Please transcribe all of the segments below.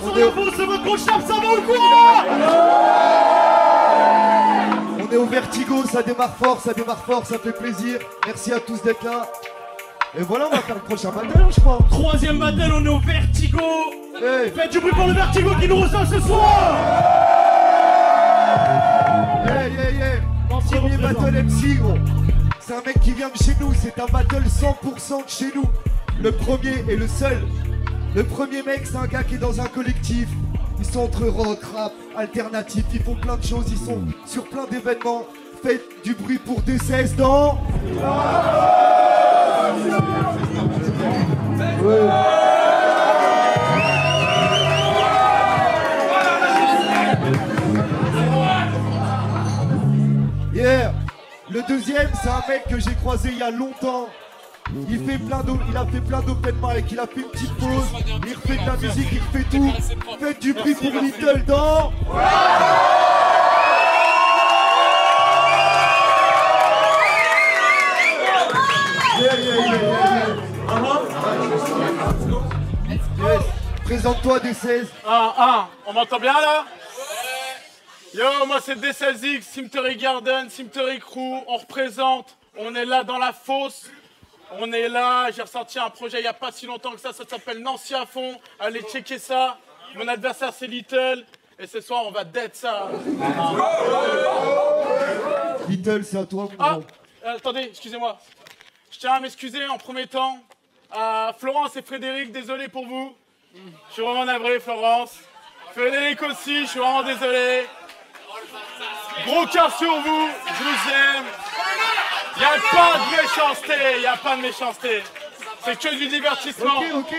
sur les infos, c'est votre gros chap, ça va ou quoi? On est au Vertigo, ça démarre fort, ça fait plaisir. Merci à tous d'être là. Et voilà, on va faire le prochain battle, je crois. Troisième battle, on est au Vertigo. Hey. Faites du bruit pour le Vertigo qui nous reçoit ce soir. Premier battle MC, gros. C'est un mec qui vient de chez nous, c'est un battle 100% de chez nous. Le premier et le seul. Le premier mec, c'est un gars qui est dans un collectif. Ils sont entre rock, rap, alternatif, ils font plein de choses, ils sont sur plein d'événements. Faites du bruit pour D16 dans... Ouais. Yeah. Le deuxième, c'est un mec que j'ai croisé il y a longtemps. Il a fait plein d'open mic, il a fait une petite pause, il refait de la musique, il refait tout. Faites du bruit pour Little dans... Yes. Présente-toi D16. On m'entend bien là? Yo, moi c'est D16X, Cemetery Garden, Cemetery Crew, on représente, on est là dans la fosse, on est là, j'ai ressorti un projet il n'y a pas si longtemps que ça s'appelle Nancy à fond, allez checker ça, mon adversaire c'est Little, et ce soir on va dead ça. Little, c'est à toi, mon gars. Attendez, excusez-moi, je tiens à m'excuser en premier temps à Florence et Frédéric, désolé pour vous, je suis vraiment navré Florence, Frédéric aussi, je suis vraiment désolé. Gros cœur sur vous, je vous aime. Il n'y a pas de méchanceté, C'est que du divertissement. Ok.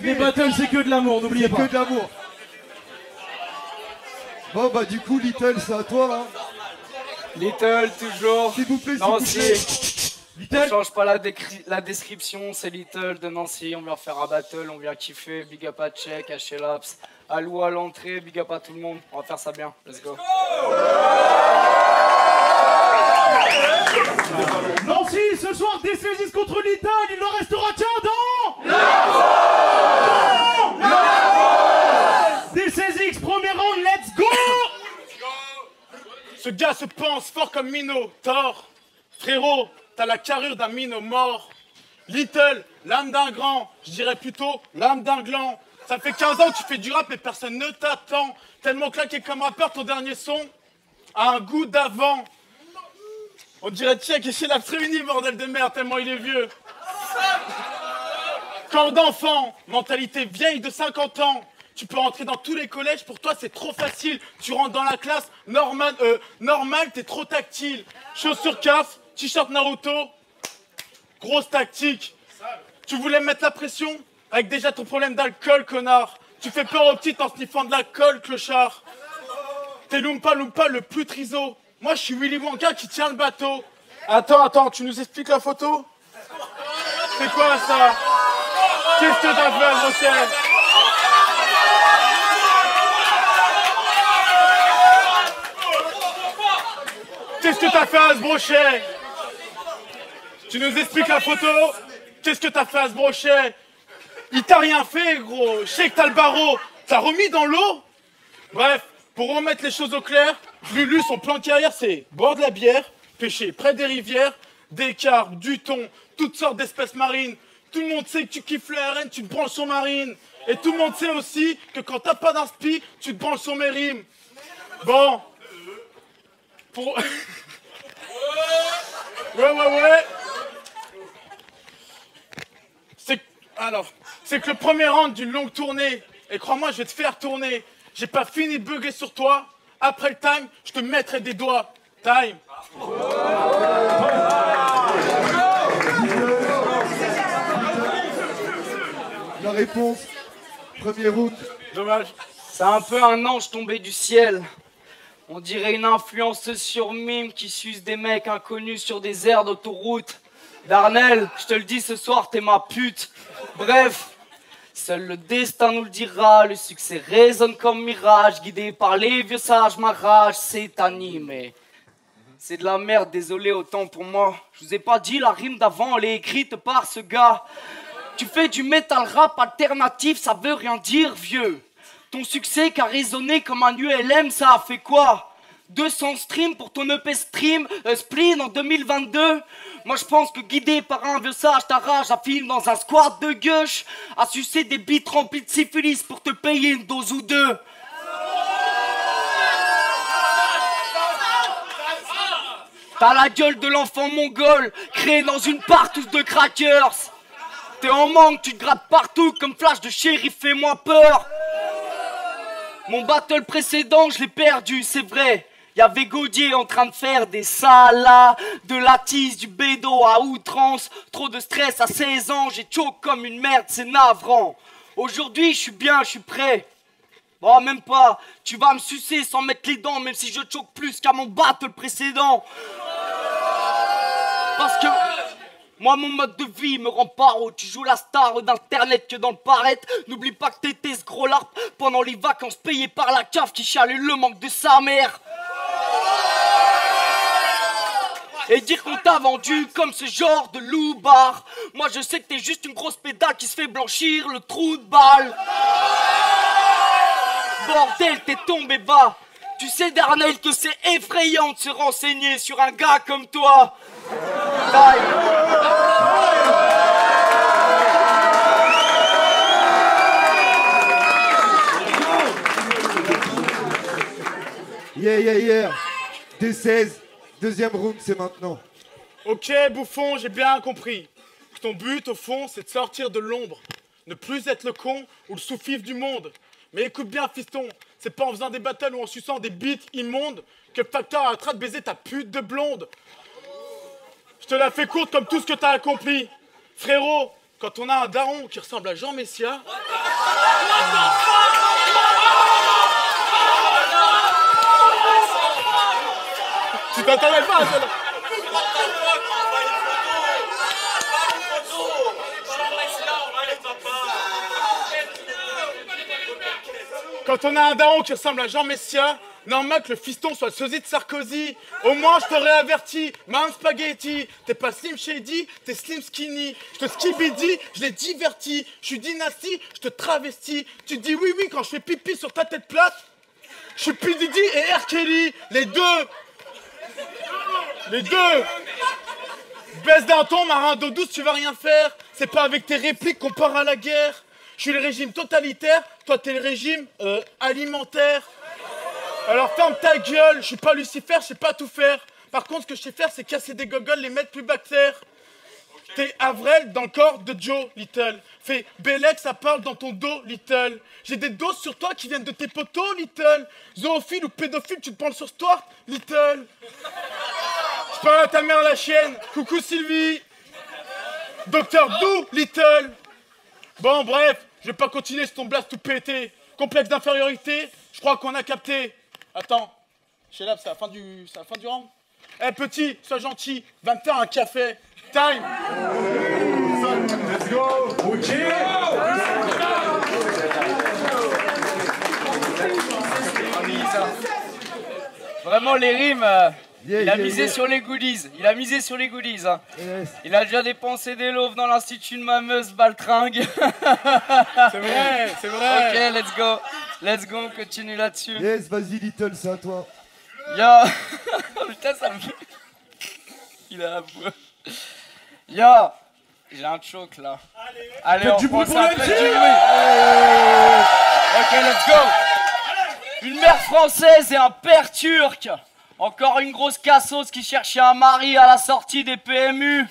Les battles, c'est que de l'amour, n'oubliez pas. Que de l'amour. Bon, bah, du coup, Little, c'est à toi, hein. Little, toujours. S'il vous plaît, Nancy. Little. On change pas la description, c'est Little de Nancy. On vient faire un battle, on vient kiffer. Big up à Check, à Shelaps, à Lou à l'entrée, big up à tout le monde. On va faire ça bien. Let's go. Nancy, ce soir, D16 contre Little, il en restera qu'un dans... D16X, premier round, let's go. Ce gars se pense fort comme Minotaur. Frérot, t'as la carrure d'un minot mort. Little, l'âme d'un grand, je dirais plutôt l'âme d'un gland. Ça fait 15 ans que tu fais du rap et personne ne t'attend. Tellement claqué comme rappeur, ton dernier son a un goût d'avant. On dirait Check et Shelaps réunis, bordel de merde, tellement il est vieux. Corps d'enfant, mentalité vieille de 50 ans. Tu peux rentrer dans tous les collèges, pour toi c'est trop facile. Tu rentres dans la classe, normal, t'es trop tactile. Chaussures CAF, t-shirt Naruto, grosse tactique. Tu voulais me mettre la pression avec déjà ton problème d'alcool, connard. Tu fais peur aux petites en sniffant de la colle, clochard. T'es Loompa Loompa le plus triso. Moi je suis Willy Wonka qui tient le bateau. Attends, tu nous expliques la photo? C'est quoi ça? Qu'est-ce que t'as fait, Rochelle? Qu'est-ce que t'as fait à ce brochet? Tu nous expliques la photo? Qu'est-ce que t'as fait à ce brochet? Il t'a rien fait, gros. Je sais que t'as le barreau. T'as remis dans l'eau? Bref, pour remettre les choses au clair, Lulu, son plan de carrière, c'est boire de la bière, pêcher près des rivières, des carpes, du thon, toutes sortes d'espèces marines. Tout le monde sait que tu kiffes le RN, tu te branches sur marine. Et tout le monde sait aussi que quand t'as pas d'inspi, tu te branches sur mes rimes. Bon. Pour... Ouais. C'est que le premier round d'une longue tournée, et crois-moi, je vais te faire tourner. J'ai pas fini de bugger sur toi. Après le time, je te mettrai des doigts. Time. La réponse, premier route. Dommage. C'est un peu un ange tombé du ciel. On dirait une influenceuse sur mime qui suce des mecs inconnus sur des aires d'autoroute. Darnell, je te le dis ce soir, t'es ma pute. Bref, seul le destin nous le dira. Le succès résonne comme mirage, guidé par les vieux sages. Ma rage s'est animée. C'est de la merde, désolé, autant pour moi. Je vous ai pas dit, la rime d'avant, elle est écrite par ce gars. Tu fais du metal rap alternatif, ça veut rien dire, vieux. Ton succès qui a résonné comme un ULM, ça a fait quoi? 200 streams pour ton EP stream Spleen en 2022. Moi je pense que guidé par un vieux sage, ta rage à film dans un squat de gueuche, à sucer des bites remplis de syphilis pour te payer une dose ou deux. T'as la gueule de l'enfant mongol, créé dans une partouze de crackers. T'es en manque, tu te grattes partout comme flash de chéri, fais-moi peur. Mon battle précédent, je l'ai perdu, c'est vrai. Y'avait Gaudier en train de faire des salas, de la tisse, du bédo à outrance. Trop de stress à 16 ans, j'ai choke comme une merde, c'est navrant. Aujourd'hui, je suis bien, je suis prêt. Bon, même pas, tu vas me sucer sans mettre les dents, même si je choke plus qu'à mon battle précédent. Parce que moi, mon mode de vie me rend paro. Tu joues la star d'internet que dans le paraître. N'oublie pas que t'étais ce gros larp pendant les vacances payées par la cave qui chialait le manque de sa mère. Et dire qu'on t'a vendu comme ce genre de loupard. Moi je sais que t'es juste une grosse pédale qui se fait blanchir le trou de balle. Bordel, t'es tombé bas. Tu sais Darnell que c'est effrayant de se renseigner sur un gars comme toi. Yeah. D16, deuxième round, c'est maintenant. Ok, bouffon, j'ai bien compris. Ton but, au fond, c'est de sortir de l'ombre. Ne plus être le con ou le sous-fif du monde. Mais écoute bien, fiston, c'est pas en faisant des battles ou en suçant des beats immondes que le facteur arrêtera de baiser ta pute de blonde. Je te la fais courte comme tout ce que t'as accompli. Frérot, quand on a un daron qui ressemble à Jean Messia... Tu t'attendais pas à ça là. Quand on a un daron qui ressemble à Jean Messia, normal que le fiston soit le sosie de Sarkozy. Au moins je t'aurais averti, Mam Spaghetti, t'es pas Slim Shady, t'es Slim Skinny. Je te skibidi, je l'ai diverti. Je suis dynastie, je te travestis. Tu te dis oui quand je fais pipi sur ta tête plate. Je suis P. Diddy et R. Kelly, les deux. Les deux. Baisse d'un ton, marin d'eau douce, tu vas rien faire. C'est pas avec tes répliques qu'on part à la guerre. Je suis le régime totalitaire, toi t'es le régime alimentaire. Alors ferme ta gueule, je suis pas Lucifer, je sais pas tout faire. Par contre, ce que je sais faire, c'est casser des gogoles, les mettre plus bactères. T'es Avrel dans le corps de Joe Little. Fais Bélec, ça parle dans ton dos, Little. J'ai des doses sur toi qui viennent de tes potos, Little. Zoophile ou pédophile, tu te prends sur toi, Little. Je parle à ta mère la chienne. Coucou Sylvie. Docteur Dou, Little. Bon, bref, je vais pas continuer sur ton blast tout pété. Complexe d'infériorité, je crois qu'on a capté. Attends, chez là, c'est la fin du round. Eh petit, sois gentil, va me faire un café. Time. Let's go. Vraiment les rimes, il a misé sur les goodies. Il a misé sur les goodies. Hein. Yes. Il a déjà dépensé des loaves dans l'institut de Mameuse Baltringue. C'est vrai, c'est vrai. Ok, let's go, on continue là-dessus. Yes, vas-y Little, c'est à toi. Yo. Putain, ça me fait... Il a la voix. Yo, j'ai un choc là. Allez, on prend ça après du bruit. Ok, let's go. Une mère française et un père turc. Encore une grosse cassos qui cherchait un mari à la sortie des PMU.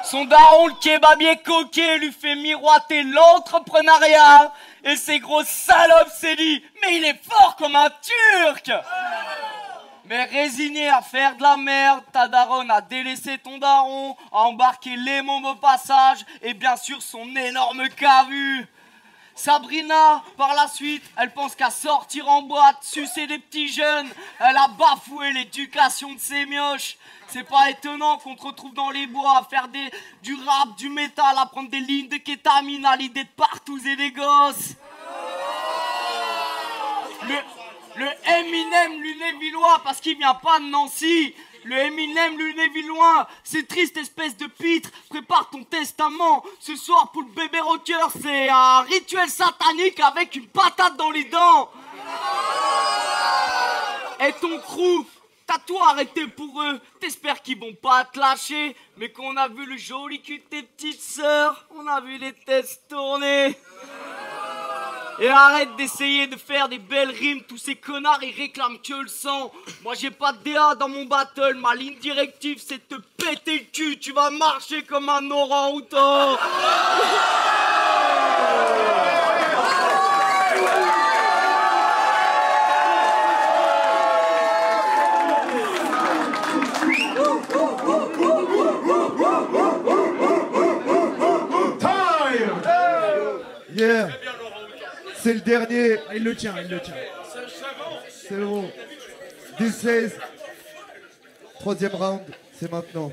Son daron, le kebabier coquet, lui fait miroiter l'entrepreneuriat. Et ces grosses salopes s'est dit, mais il est fort comme un turc. Mais résigné à faire de la merde, ta daronne a délaissé ton daron, a embarqué les mômes au passage et bien sûr son énorme cavu. Sabrina, par la suite, elle pense qu'à sortir en boîte, sucer des petits jeunes, elle a bafoué l'éducation de ses mioches. C'est pas étonnant qu'on te retrouve dans les bois à faire du rap, du métal, à prendre des lignes de kétamine, à l'idée de partouzer des gosses. Le Eminem lunévillois parce qu'il vient pas de Nancy. Le Eminem, le Lévilloin, c'est triste espèce de pitre. Prépare ton testament. Ce soir pour le bébé rocker, c'est un rituel satanique avec une patate dans les dents. Et ton crew, t'as tout arrêté pour eux. T'espères qu'ils vont pas te lâcher. Mais qu'on a vu le joli cul de tes petites sœurs, on a vu les tests tourner. Et arrête d'essayer de faire des belles rimes. Tous ces connards ils réclament que le sang. Moi j'ai pas de DA dans mon battle. Ma ligne directive c'est de te péter le cul. Tu vas marcher comme un orang-outan. Yeah. C'est le dernier. Il le tient, il le tient. C'est bon. 16. Troisième round, c'est maintenant.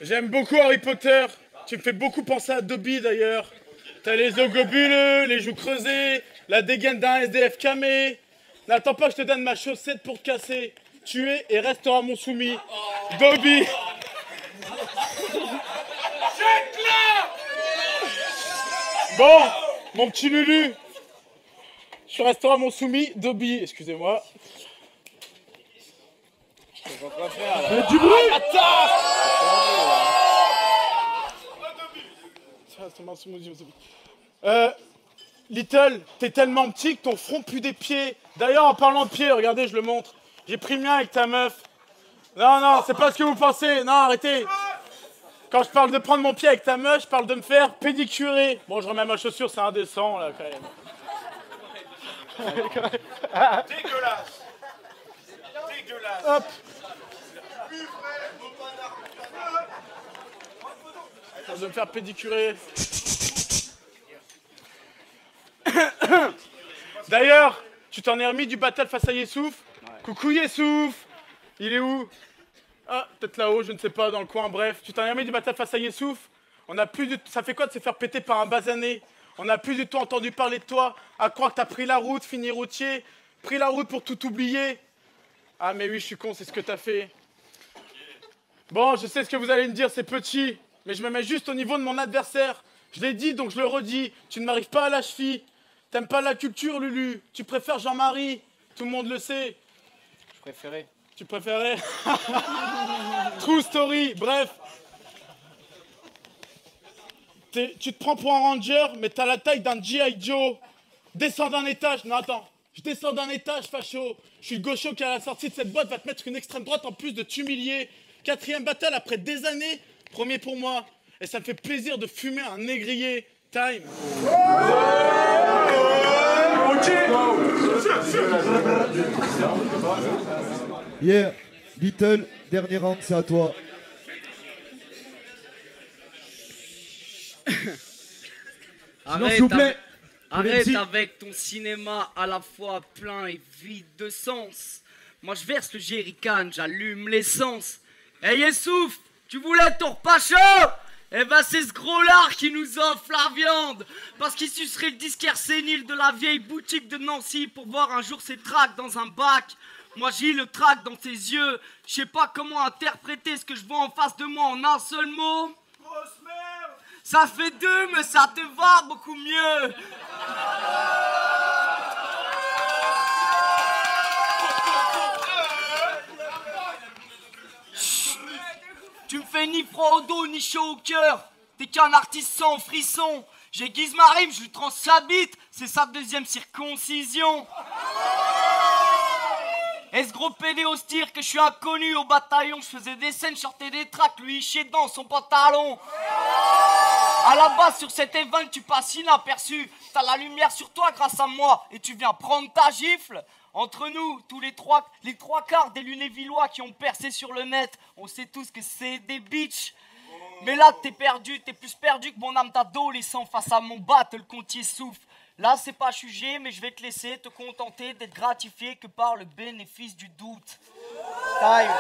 J'aime beaucoup Harry Potter. Tu me fais beaucoup penser à Dobby d'ailleurs. T'as les yeux globuleux, les joues creusées, la dégaine d'un SDF camé. N'attends pas que je te donne ma chaussette pour te casser. Tu es et resteras mon soumis. Dobby. Bon, mon petit Lulu. Tu resteras mon soumis, Dobby. Excusez-moi. Faites du bruit! Little, t'es tellement petit que ton front pue des pieds. D'ailleurs, en parlant de pieds, regardez, je le montre. J'ai pris le mien avec ta meuf. Non, non, c'est pas ce que vous pensez. Non, arrêtez. Quand je parle de prendre mon pied avec ta meuf, je parle de me faire pédicurer. Bon, je remets ma chaussure, c'est indécent, là, quand même. Dégueulasse. Dégueulasse. Hop. De me faire pédicurer. D'ailleurs, tu t'en es remis du battle face à Yessouf? Coucou Yessouf. Il est où? Ah, peut-être là-haut, je ne sais pas, dans le coin, bref. Tu t'en es remis du battle face à Yessouf? On a plus du... Ça fait quoi de se faire péter par un basané? On n'a plus du tout entendu parler de toi. À croire que t'as pris la route, fini routier. Pris la route pour tout oublier. Ah mais oui, je suis con, c'est ce que t'as fait. Bon, je sais ce que vous allez me dire, c'est petit. Mais je me mets juste au niveau de mon adversaire. Je l'ai dit, donc je le redis. Tu ne m'arrives pas à la cheville. T'aimes pas la culture, Lulu. Tu préfères Jean-Marie. Tout le monde le sait. Je préférais. Tu préférais? True story, bref. Tu te prends pour un ranger, mais t'as la taille d'un G.I. Joe. Descends d'un étage. Non, attends. Je descends d'un étage, facho. Je suis le gaucho qui, à la sortie de cette boîte, va te mettre une extrême droite en plus de t'humilier. 4e battle après des années. Premier pour moi. Et ça me fait plaisir de fumer un négrier. Time. Yeah. Little, dernier round, c'est à toi. S'il vous plaît. Arrête avec ton cinéma à la fois plein et vide de sens. Moi je verse le jerrycan, j'allume l'essence. Hey Yessouf, tu voulais ton repas chaud? Eh ben c'est ce gros lard qui nous offre la viande. Parce qu'il sucerait le disquaire sénile de la vieille boutique de Nancy pour voir un jour ses tracts dans un bac. Moi j'ai le trac dans tes yeux. Je sais pas comment interpréter ce que je vois en face de moi en un seul mot. Grosse merde. Ça fait 2 mais ça te va beaucoup mieux. Tu me fais ni froid au dos ni chaud au cœur. T'es qu'un artiste sans frisson. J'aiguise ma rime, je lui tranche la bite. C'est sa 2e circoncision. Et ce gros pédé au stir que je suis inconnu au bataillon. Je faisais des scènes, je sortais des tracks, lui il chiait dans son pantalon. À la base sur cet event tu passes inaperçu. T'as la lumière sur toi grâce à moi. Et tu viens prendre ta gifle. Entre nous, tous les trois quarts des lunévillois qui ont percé sur le net, on sait tous que c'est des bitches. Mais là t'es perdu, t'es plus perdu que mon âme d'adolescent face à mon battle contre Yessouf. Là c'est pas jugé, mais je vais te laisser te contenter d'être gratifié que par le bénéfice du doute. Time.